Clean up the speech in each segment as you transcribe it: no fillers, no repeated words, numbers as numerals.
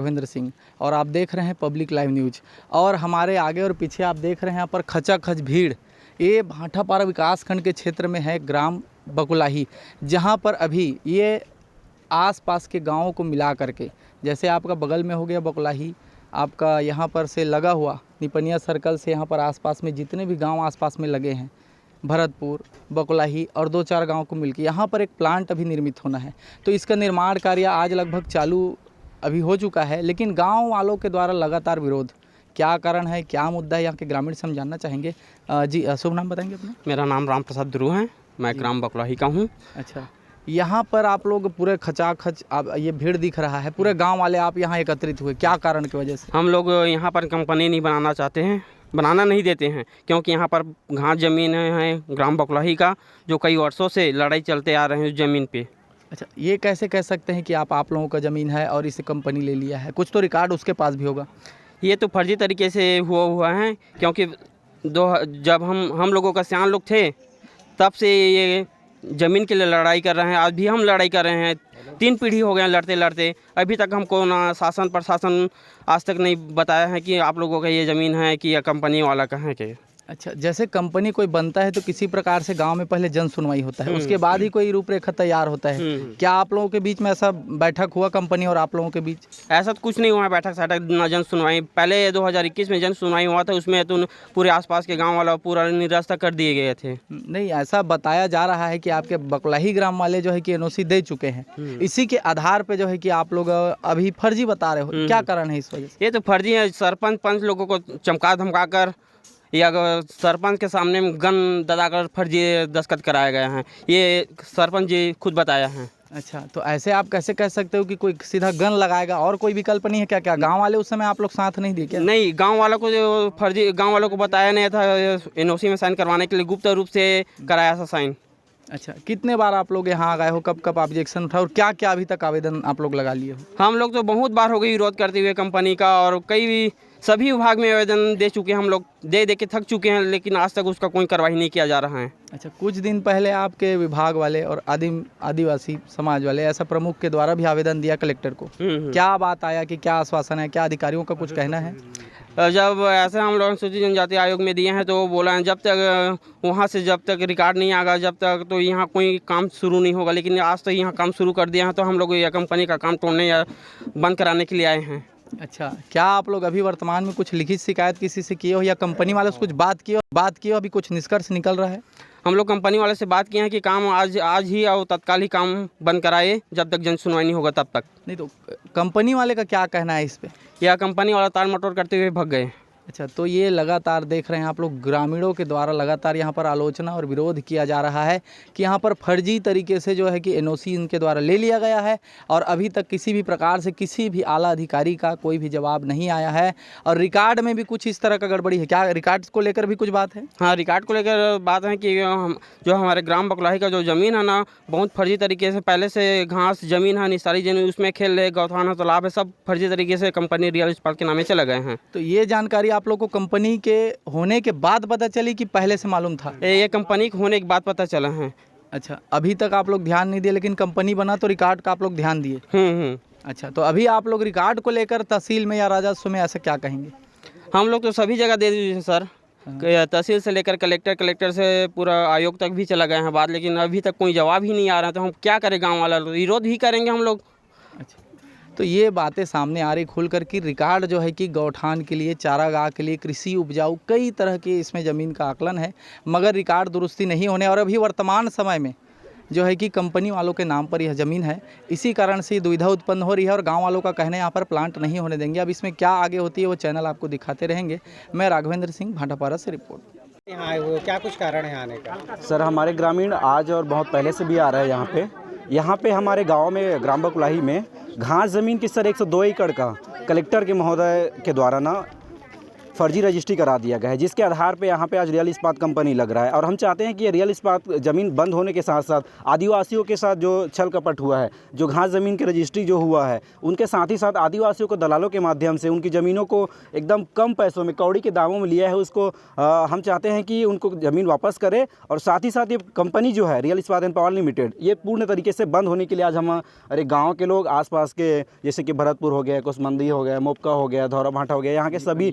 राघवेंद्र सिंह और आप देख रहे हैं पब्लिक लाइव न्यूज। और हमारे आगे और पीछे आप देख रहे हैं यहाँ पर खचाखच भीड़। ये भाटापारा विकासखंड के क्षेत्र में है ग्राम बकुलाही, जहाँ पर अभी ये आसपास के गांवों को मिला करके, जैसे आपका बगल में हो गया बकुलाही, आपका यहाँ पर से लगा हुआ निपनिया सर्कल से यहाँ पर आसपास में जितने भी गांव आसपास में लगे हैं, भरतपुर, बकुलाही और 2-4 गांव को मिलकर यहाँ पर एक प्लांट अभी निर्मित होना है। तो इसका निर्माण कार्य आज लगभग चालू अभी हो चुका है, लेकिन गांव वालों के द्वारा लगातार विरोध। क्या कारण है, क्या मुद्दा है, यहाँ के ग्रामीण से हम जानना चाहेंगे। जी शुभ नाम बताएंगे अपना? मेरा नाम राम प्रसाद ध्रुव है, मैं ग्राम बकुलाही का हूँ। अच्छा, यहाँ पर आप लोग पूरे खचाखच, आप ये भीड़ दिख रहा है, पूरे गांव वाले आप यहाँ एकत्रित हुए, क्या कारण की वजह से? हम लोग यहाँ पर कंपनी नहीं बनाना चाहते हैं, बनाना नहीं देते हैं, क्योंकि यहाँ पर घास ज़मीन है ग्राम बकुलाही का, जो कई वर्षों से लड़ाई चलते आ रहे हैं उस ज़मीन पे। अच्छा, ये कैसे कह सकते हैं कि आप लोगों का ज़मीन है और इसे कंपनी ले लिया है? कुछ तो रिकॉर्ड उसके पास भी होगा। ये तो फर्जी तरीके से हुआ है, क्योंकि जब हम लोगों का सियान लोग थे तब से ये ज़मीन के लिए लड़ाई कर रहे हैं। आज भी हम लड़ाई कर रहे हैं, 3 पीढ़ी हो गए लड़ते लड़ते। अभी तक हमको ना शासन प्रशासन आज तक नहीं बताया है कि आप लोगों का ये ज़मीन है कि या कंपनी वाला का है कि। अच्छा, जैसे कंपनी कोई बनता है तो किसी प्रकार से गांव में पहले जन सुनवाई होता है, उसके बाद ही कोई रूपरेखा तैयार होता है। क्या आप लोगों के बीच में ऐसा बैठक हुआ कंपनी और आप लोगों के बीच? ऐसा तो कुछ नहीं हुआ है, बैठक सैठक ना जन सुनवाई। पहले 2021 में जन सुनवाई हुआ था, उसमें तो पूरे आसपास के गांव वाला पूरा निरस्त कर दिए गए थे। नहीं, ऐसा बताया जा रहा है कि आपके बकुलाही ग्राम वाले जो है कि एनओसी दे चुके हैं, इसी के आधार पे जो है कि आप लोग अभी फर्जी बता रहे हो। क्या कारण है इस वजह से? ये तो फर्जी है, सरपंच पंच लोगों को चमका धमका कर या सरपंच के सामने में गन दबाकर फर्जी दस्तखत कराए गए हैं, ये सरपंच जी खुद बताया है। अच्छा, तो ऐसे आप कैसे कह सकते हो कि कोई सीधा गन लगाएगा? और कोई विकल्प नहीं है क्या? क्या गांव वाले उस समय आप लोग साथ नहीं दिए क्या? नहीं, गांव वालों को जो फर्जी, गांव वालों को बताया नहीं था एनओसी में साइन करवाने के लिए, गुप्त रूप से कराया था साइन। अच्छा, कितने बार आप लोग यहाँ आ गए हो, कब कब ऑब्जेक्शन उठा और क्या क्या अभी तक आवेदन आप लोग लगा लिए हो? हम लोग तो बहुत बार हो गई विरोध करते हुए कंपनी का, और सभी विभाग में आवेदन दे चुके हैं, हम लोग दे के थक चुके हैं, लेकिन आज तक उसका कोई कार्रवाई नहीं किया जा रहा है। अच्छा, कुछ दिन पहले आपके विभाग वाले और आदिवासी समाज वाले ऐसा प्रमुख के द्वारा भी आवेदन दिया कलेक्टर को। क्या बात आया कि क्या आश्वासन है, क्या अधिकारियों का कुछ कहना है? जब ऐसे हम लोग अनुसूचित जनजाति आयोग में दिए हैं तो बोला है जब तक वहाँ से जब तक रिकॉर्ड नहीं आएगा जब तक तो यहाँ कोई काम शुरू नहीं होगा। लेकिन आज तो यहाँ काम शुरू कर दिया है, तो हम लोग यह कंपनी का काम तोड़ने या बंद कराने के लिए आए हैं। अच्छा, क्या आप लोग अभी वर्तमान में कुछ लिखित शिकायत किसी से किए हो या कंपनी वाले से कुछ बात किए हो? अभी कुछ निष्कर्ष निकल रहा है? हम लोग कंपनी वाले से बात किए हैं कि काम आज ही और तत्काल ही काम बंद कराए, जब तक जन सुनवाई नहीं होगा तब तक। नहीं तो कंपनी वाले का क्या कहना है इस पे? यह कंपनी वाला ताल मटोल करते हुए भाग गए। अच्छा, तो ये लगातार देख रहे हैं आप लोग, ग्रामीणों के द्वारा लगातार यहाँ पर आलोचना और विरोध किया जा रहा है कि यहाँ पर फर्जी तरीके से जो है कि एनओसी इनके द्वारा ले लिया गया है और अभी तक किसी भी प्रकार से किसी भी आला अधिकारी का कोई भी जवाब नहीं आया है। और रिकॉर्ड में भी कुछ इस तरह का गड़बड़ी है। क्या रिकॉर्ड को लेकर भी कुछ बात है? हाँ, रिकॉर्ड को लेकर बात है कि जो हमारे ग्राम बकुलाही का जो ज़मीन है ना, बहुत फर्जी तरीके से पहले से घास ज़मीन है, निस्तारी ज़मीन, उसमें खेल रहे, गौठान है, तालाब है, सब फर्जी तरीके से कंपनी रियल इस्पात के नामे चले गए हैं। तो ये जानकारी आप लोग को कंपनी के होने के बाद पता चली कि पहले से मालूम था? ये कंपनी के होने के बाद पता चला है। अच्छा, अभी तक आप लोग ध्यान नहीं दिए, लेकिन कंपनी बना तो रिकॉर्ड का आप लोग ध्यान दिए। अच्छा, तो अभी आप लोग रिकॉर्ड को लेकर तहसील में या राजस्व में ऐसा क्या कहेंगे? हम लोग तो सभी जगह दे दीजिए सर, तहसील से लेकर कलेक्टर से पूरा आयोग तक भी चला गए हैं बात, लेकिन अभी तक कोई जवाब ही नहीं आ रहा। तो हम क्या करें, गाँव वाला विरोध ही करेंगे हम लोग। अच्छा, तो ये बातें सामने आ रही खुलकर कि रिकॉर्ड जो है कि गौठान के लिए, चारागाह के लिए, कृषि उपजाऊ कई तरह के इसमें ज़मीन का आकलन है, मगर रिकॉर्ड दुरुस्ती नहीं होने और अभी वर्तमान समय में जो है कि कंपनी वालों के नाम पर यह ज़मीन है। इसी कारण से दुविधा उत्पन्न हो रही है और गांव वालों का कहना है यहाँ पर प्लांट नहीं होने देंगे। अब इसमें क्या आगे होती है वो चैनल आपको दिखाते रहेंगे। मैं राघवेंद्र सिंह, भाटापारा से रिपोर्ट। यहाँ वो क्या कुछ कारण है आने का? सर, हमारे ग्रामीण आज और बहुत पहले से भी आ रहे हैं यहाँ पे हमारे गांव में ग्राम बकुलाही में घास ज़मीन की सर 102 एकड़ का कलेक्टर के महोदय के द्वारा ना फर्जी रजिस्ट्री करा दिया गया है, जिसके आधार पे यहाँ पे आज रियल इस्पात कंपनी लग रहा है। और हम चाहते हैं कि ये रियल इस्पात ज़मीन बंद होने के साथ साथ आदिवासियों के साथ जो छल कपट हुआ है, जो घास ज़मीन की रजिस्ट्री जो हुआ है, उनके साथ ही साथ आदिवासियों को दलालों के माध्यम से उनकी ज़मीनों को एकदम कम पैसों में, कौड़ी के दामों में लिया है, उसको हम चाहते हैं कि उनको ज़मीन वापस करे। और साथ ही साथ ये कंपनी जो है रियल इस्पात एंड पावर लिमिटेड, ये पूर्ण तरीके से बंद होने के लिए आज हमारे गाँव के लोग, आसपास के जैसे कि भरतपुर हो गया, कुसमंदी हो गया, मोपका हो गया, धौरा भाटा हो गया, यहाँ के सभी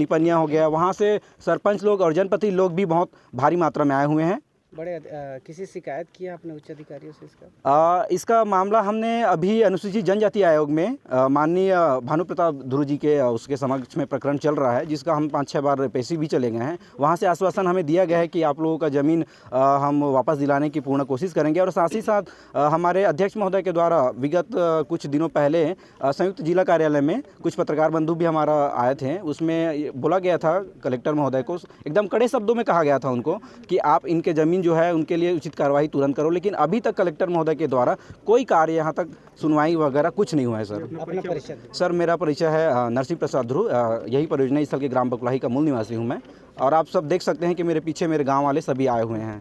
निपनिया हो गया, वहाँ से सरपंच लोग और जनप्रतिनिधि लोग भी बहुत भारी मात्रा में आए हुए हैं। बड़े किसी शिकायत किया आपने उच्च अधिकारियों से इसका? इसका मामला हमने अभी अनुसूचित जनजाति आयोग में माननीय भानु प्रताप ध्रुव जी के उसके समक्ष में प्रकरण चल रहा है, जिसका हम 5-6 बार पेशी भी चले गए हैं। वहाँ से आश्वासन हमें दिया गया है कि आप लोगों का ज़मीन हम वापस दिलाने की पूर्ण कोशिश करेंगे। और साथ ही साथ हमारे अध्यक्ष महोदय के द्वारा विगत कुछ दिनों पहले संयुक्त जिला कार्यालय में कुछ पत्रकार बंधु भी हमारा आए थे, उसमें बोला गया था कलेक्टर महोदय को, एकदम कड़े शब्दों में कहा गया था उनको कि आप इनके ज़मीन जो है उनके लिए उचित कार्रवाई तुरंत करो। लेकिन अभी तक कलेक्टर महोदय के द्वारा कोई कार्य यहाँ तक सुनवाई वगैरह कुछ नहीं हुआ है। सर अपना परिचय? सर मेरा परिचय है नरसिंह प्रसाद ध्रुव, यही परियोजना स्थल के ग्राम बकुलाही का मूल निवासी हूँ मैं। और आप सब देख सकते हैं कि मेरे पीछे मेरे गाँव वाले सभी आए हुए हैं।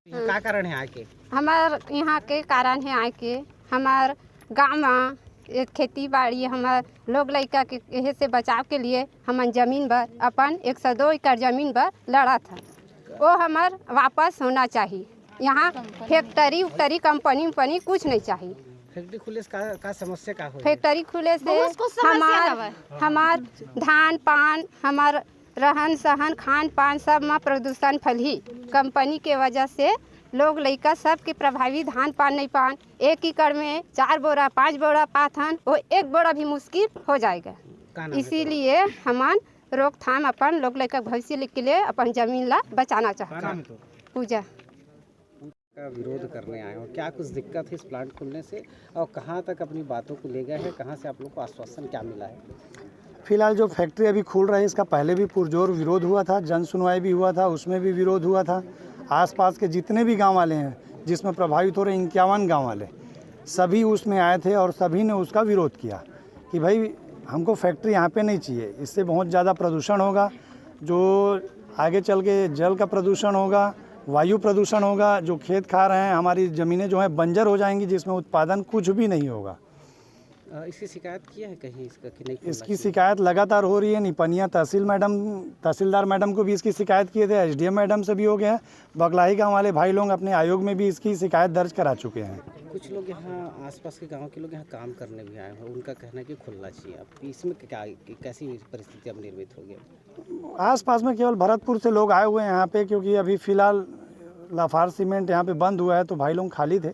क्या कारण है आके? हमार यहाँ के कारण है आके हमार गाँव में एक खेती बाड़ी हमार लोग लड़का के एहे से बचाव के लिए हमन जमीन पर अपन 102 एकड़ जमीन पर लड़ा था, वो हमार वापस होना चाहिए। यहाँ फैक्ट्री उक्टरी कंपनी कुछ नहीं चाहिए। फैक्ट्री खुले से का समस्या का हुई? फैक्ट्री खुले से हमार धान पान, हमार रहन सहन खान पान सब में प्रदूषण फैली। कंपनी के वजह से लोग लड़का सब के प्रभावित, धान पान नहीं पान, 1 एकड़ में 4 बोरा 5 बोरा पाथन, वो 1 बोरा भी मुश्किल हो जाएगा। इसीलिए हमान रोकथाम अपन लोग लड़का भविष्य के लिए अपन जमीन ला बचाना चाहते हैं। पूजा का विरोध करने आए हो, क्या कुछ दिक्कत है इस प्लांट खुलने से और कहाँ तक अपनी बातों को ले गए हैं? कहाँ से आप लोग को आश्वासन क्या मिला है? फिलहाल जो फैक्ट्री अभी खुल रही है इसका पहले भी पुरजोर विरोध हुआ था, जन सुनवाई भी हुआ था, उसमें भी विरोध हुआ था। आसपास के जितने भी गांव वाले हैं जिसमें प्रभावित हो रहे 51 गांव वाले सभी उसमें आए थे और सभी ने उसका विरोध किया कि भाई हमको फैक्ट्री यहाँ पे नहीं चाहिए, इससे बहुत ज़्यादा प्रदूषण होगा, जो आगे चल के जल का प्रदूषण होगा, वायु प्रदूषण होगा, जो खेत खा रहे हैं हमारी ज़मीनें जो हैं बंजर हो जाएंगी, जिसमें उत्पादन कुछ भी नहीं होगा। इसकी शिकायत किया है कहीं इसका कि नहीं? इसकी शिकायत लगातार हो रही है। निपनिया तहसीलदार मैडम को भी इसकी शिकायत किए थे, SDM मैडम से भी हो गया है। बकुलाही गाँव वाले भाई लोग अपने आयोग में भी इसकी शिकायत दर्ज करा चुके हैं। कुछ लोग यहाँ आसपास के गांव के लोग यहाँ काम करने भी आए हैं, उनका कहना है कि खुलना चाहिए। अब इसमें क्या कैसी परिस्थिति अब निर्मित हो गई? आसपास में केवल भरतपुर से लोग आए हुए हैं यहाँ पे, क्योंकि अभी फ़िलहाल लाफार सीमेंट यहाँ पे बंद हुआ है तो भाई लोग खाली थे,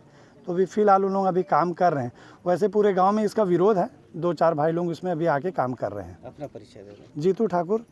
तो अभी फ़िलहाल उन लोग अभी काम कर रहे हैं। वैसे पूरे गांव में इसका विरोध है, 2-4 भाई लोग इसमें अभी आके काम कर रहे हैं। अपना परिचय देना। जीतू ठाकुर।